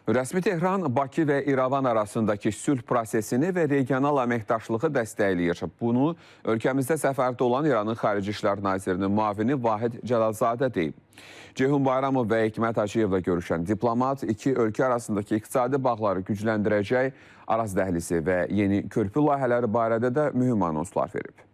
Rəsmi Tehran, Bakı və İrəvan arasındakı sülh prosesini və regional əməkdaşlığı dəstəkləyir. Bunu ölkəmizdə səfərdə olan İranın Xarici İşlər Nazirinin müavini Vahid Cəlalzadə deyib. Ceyhun Bayramov və Hikmət Hacıyevlə görüşən diplomat iki ölkə arasındakı iqtisadi bağları gücləndirəcək Araz dəhlizi və yeni körpü layihələri barədə də mühüm anonslar verib.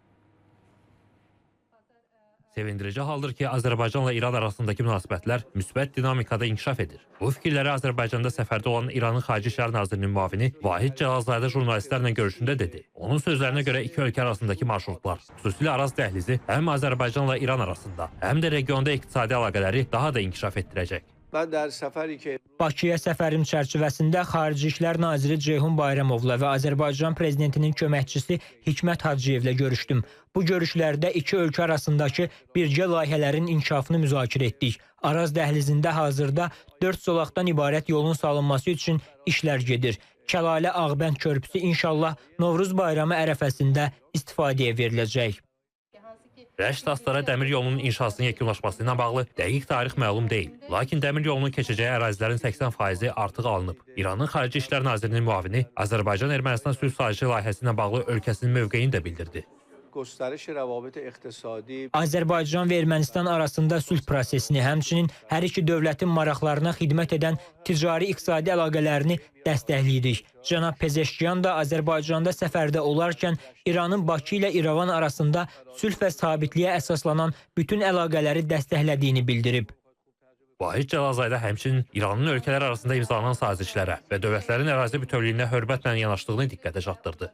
Sevindirici haldır ki, Azərbaycanla İran arasındakı münasibətlər müsbət dinamikada inkişaf edir. Bu fikirləri Azərbaycanda səfərdə olan İranın Xarici İşlər Nazirinin müavini Vahid Cəlalzadə jurnalistlərlə görüşündə dedi. Onun sözlərinə görə iki ölkə arasındakı marşrutlar, xüsusilə Araz dəhlizi həm Azərbaycanla İran arasında, həm də regionda iqtisadi əlaqələri daha da inkişaf etdirəcək. Bakıya səfərim çərçivəsində Xarici İşlər Naziri Ceyhun Bayramovla və Azərbaycan Prezidentinin köməkçisi Hikmət Hacıyevlə görüşdüm. Bu görüşlərdə iki ölkə arasındakı birgə layihələrin inkişafını müzakirə etdik. Araz dəhlizində hazırda 4 zolaqdan ibarət yolun salınması üçün işlər gedir. Kəlalə-Ağbənd körpüsü inşallah Novruz bayramı ərəfəsində istifadəyə veriləcək. Rəşd-Astara dəmir yolunun inşasının yekunlaşması ilə bağlı dəqiq tarix məlum deyil. Lakin dəmir yolunun keçəcəyi ərazilərin 80% artıq alınıb. İranın Xarici İşlər Nazirinin müavini Azərbaycan-Ermənistan sülh sazişi layihəsi ilə bağlı ölkəsinin mövqeyini də bildirdi. Azərbaycan və Ermənistan arasında sülh prosesini, həmçinin hər iki dövlətin maraqlarına xidmət edən ticari-iqtisadi əlaqələrini dəstəkləyirik. Cənab Pezeşkiyan da Azərbaycanda səfərdə olarkən İranın Bakı ilə İrəvan arasında sülh və sabitliyə əsaslanan bütün əlaqələri dəstəklədiyini bildirib. Vahid Cəlalzadə həmçinin İranın ölkələr arasında imzalanan sazişlərə və dövlətlərin ərazi bütövlüyünə hörmətlə yanaşdığını diqqətə çatdırdı.